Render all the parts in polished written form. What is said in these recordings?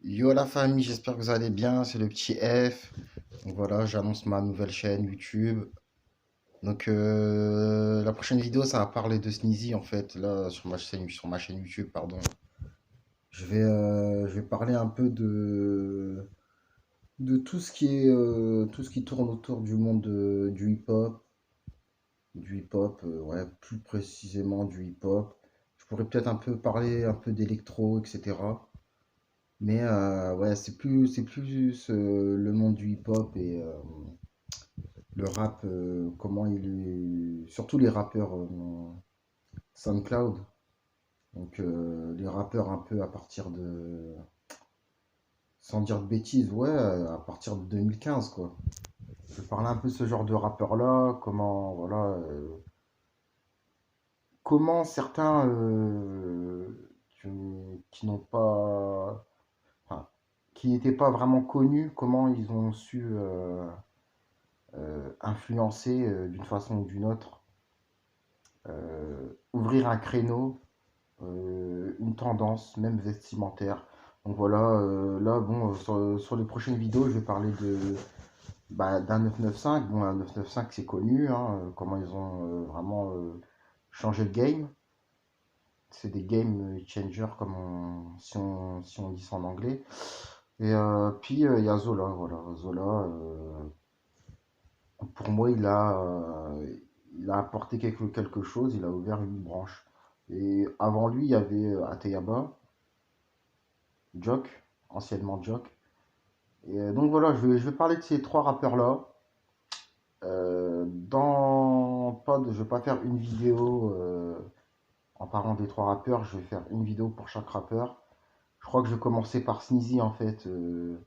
Yo la famille, j'espère que vous allez bien, c'est le petit F. Donc voilà, j'annonce ma nouvelle chaîne YouTube. Donc la prochaine vidéo, ça va parler de Sneezy en fait, là sur ma chaîne YouTube, pardon. Je vais parler un peu de tout ce qui est, tout ce qui tourne autour du monde du hip-hop, ouais, plus précisément du hip-hop. Je pourrais peut-être un peu parler un peu d'électro, etc. Mais ouais, c'est plus le monde du hip-hop et le rap, comment il est. Surtout les rappeurs SoundCloud. Donc les rappeurs un peu à partir de. Sans dire de bêtises, ouais, à partir de 2015, quoi. Je vais parler un peu de ce genre de rappeurs-là, comment, voilà, comment certains qui n'ont pas. Enfin, qui n'étaient pas vraiment connus, comment ils ont su. Influencer d'une façon ou d'une autre, ouvrir un créneau, une tendance, même vestimentaire. Donc voilà, là, bon, sur les prochaines vidéos, je vais parler d'un 995. Bon, un 995, c'est connu, hein, comment ils ont vraiment changé le game. C'est des game changers, si on dit ça en anglais. Et puis, il y a Zola, voilà. Zola, pour moi, il a apporté quelque chose, il a ouvert une branche. Et avant lui, il y avait Ateyaba, Jock, anciennement Jock. Et donc voilà, je vais parler de ces trois rappeurs-là. Je vais pas faire une vidéo en parlant des trois rappeurs, je vais faire une vidéo pour chaque rappeur. Je crois que je vais commencer par Sneezy en fait. Je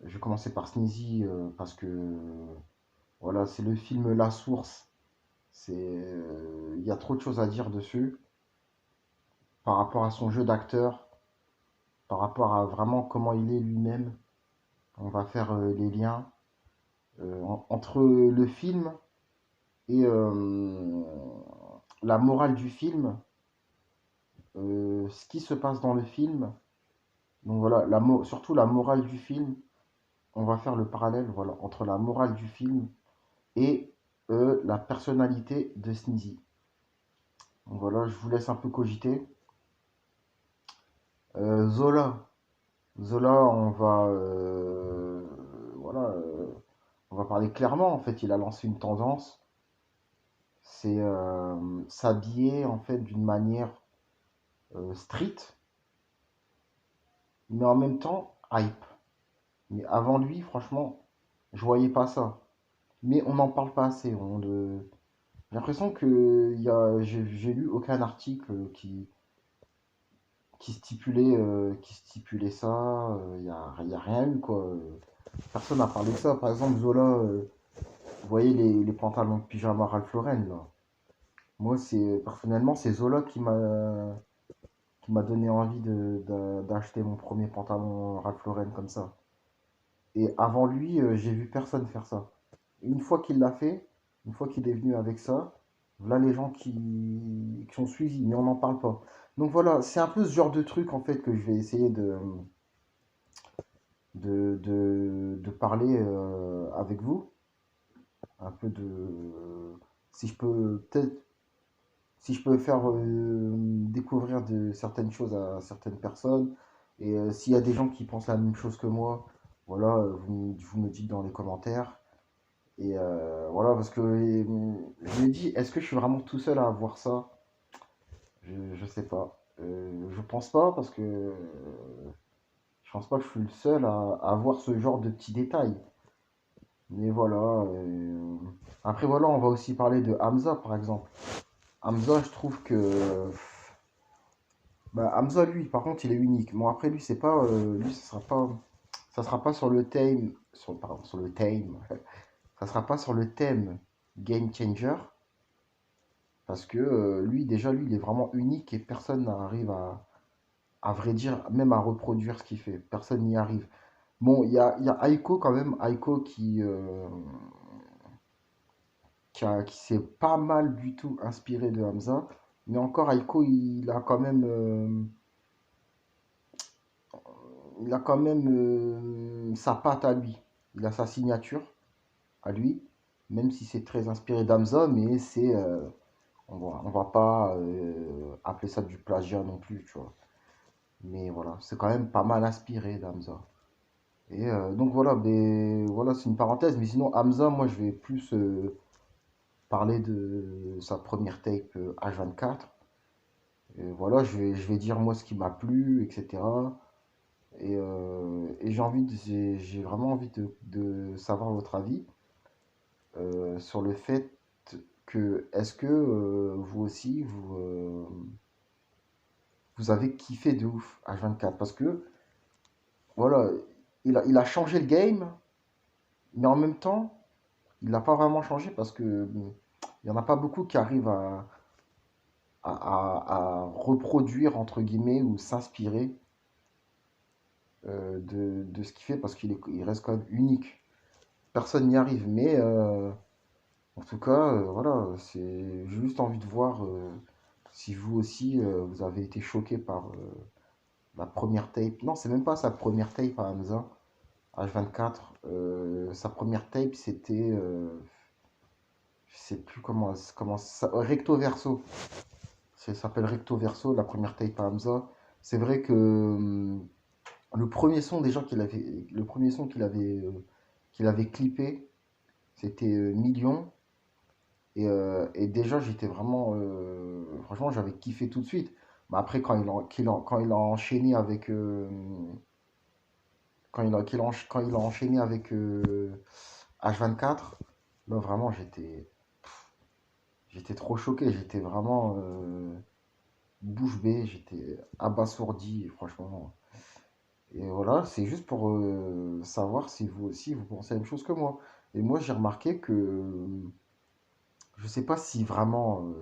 vais commencer par Sneezy parce que voilà, c'est le film La Source. Il y a trop de choses à dire dessus par rapport à son jeu d'acteur, par rapport à vraiment comment il est lui-même. On va faire les liens entre le film et la morale du film, ce qui se passe dans le film. Donc voilà, surtout la morale du film. On va faire le parallèle voilà, entre la morale du film et la personnalité de Sneezy. Donc voilà, je vous laisse un peu cogiter. Zola. Zola, voilà, on va parler clairement. En fait, il a lancé une tendance, c'est s'habiller en fait d'une manière street, mais en même temps hype. Mais avant lui, franchement, je voyais pas ça. Mais on n'en parle pas assez. J'ai l'impression que j'ai lu aucun article qui stipulait ça. Il y a rien eu quoi. Personne n'a parlé de ça. Par exemple, Zola. Vous voyez les pantalons de pyjama Ralph Lauren là. Moi, personnellement, c'est Zola qui m'a donné envie d'acheter mon premier pantalon Ralph Lauren comme ça. Et avant lui, j'ai vu personne faire ça. Et une fois qu'il l'a fait, une fois qu'il est venu avec ça, voilà les gens qui ont suivi, mais on n'en parle pas. Donc voilà, c'est un peu ce genre de truc en fait que je vais essayer de parler avec vous. Un peu si je peux peut-être si je peux faire découvrir certaines choses à certaines personnes, et s'il y a des gens qui pensent la même chose que moi, voilà, vous me dites dans les commentaires. Et voilà, parce que je me dis, est-ce que je suis vraiment tout seul à avoir ça? Je sais pas. Je pense pas, parce que je pense pas que je suis le seul à avoir ce genre de petits détails. Mais voilà. Après, voilà, on va aussi parler de Hamza, par exemple. Hamza, je trouve que bah, Hamza, lui, par contre, il est unique. Bon, après, lui, c'est pas, lui, ça sera pas sur le thème, pardon, sur le thème, ça sera pas sur le thème Game Changer, parce que lui, déjà, lui, il est vraiment unique et personne n'arrive à vrai dire, même à reproduire ce qu'il fait. Personne n'y arrive. Bon, il y a Aiko quand même, Aiko qui s'est pas mal du tout inspiré de Hamza, mais encore, Aiko, il a quand même, il a quand même sa patte à lui. Il a sa signature à lui, même si c'est très inspiré d'Hamza, mais on va pas appeler ça du plagiat non plus, tu vois. Mais voilà, c'est quand même pas mal inspiré d'Hamza. Et donc voilà, mais voilà, c'est une parenthèse. Mais sinon, Hamza, moi, je vais plus parler de sa première tape H24. Et voilà, je vais dire moi ce qui m'a plu, etc. Et j'ai vraiment envie de savoir votre avis sur le fait que est-ce que vous aussi vous avez kiffé de ouf H24 parce que voilà, il a changé le game, mais en même temps, il n'a pas vraiment changé parce que il n'y en a pas beaucoup qui arrivent à reproduire entre guillemets ou s'inspirer de ce qu'il fait parce il reste quand même unique. Personne n'y arrive, mais en tout cas, voilà, j'ai juste envie de voir si vous aussi vous avez été choqué par la première tape. Non, c'est même pas sa première tape à Hamza, H24. Sa première tape, c'était, je sais plus comment ça, Recto Verso. Ça s'appelle Recto Verso, la première tape à Hamza. C'est vrai que le premier son déjà le premier son qu'il avait clippé, c'était Million. Et déjà, j'étais vraiment. Franchement, j'avais kiffé tout de suite. Mais après, quand il a enchaîné avec. Quand il a enchaîné avec H24, là, vraiment, j'étais trop choqué. J'étais vraiment bouche bée. J'étais abasourdi, franchement. Et voilà, c'est juste pour savoir si vous aussi, vous pensez la même chose que moi. Et moi, j'ai remarqué que. Je sais pas si vraiment.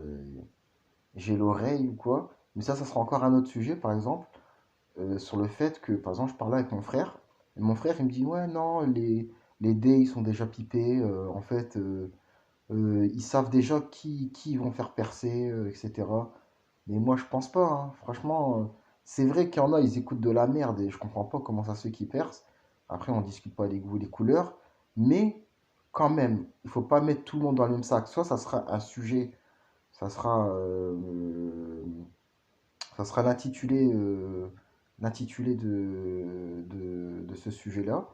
J'ai l'oreille ou quoi. Mais ça sera encore un autre sujet, par exemple, sur le fait que, par exemple, je parlais avec mon frère, et mon frère, il me dit, ouais, non, les dés, ils sont déjà pipés, en fait, ils savent déjà qui ils vont faire percer, etc. Mais moi, je pense pas, hein. Franchement, c'est vrai qu'il y en a, ils écoutent de la merde, et je comprends pas comment ça se fait qu'ils percent. Après, on discute pas des goûts et des couleurs, mais quand même, il faut pas mettre tout le monde dans le même sac. Soit ça sera un sujet, ça sera ça sera l'intitulé de ce sujet-là.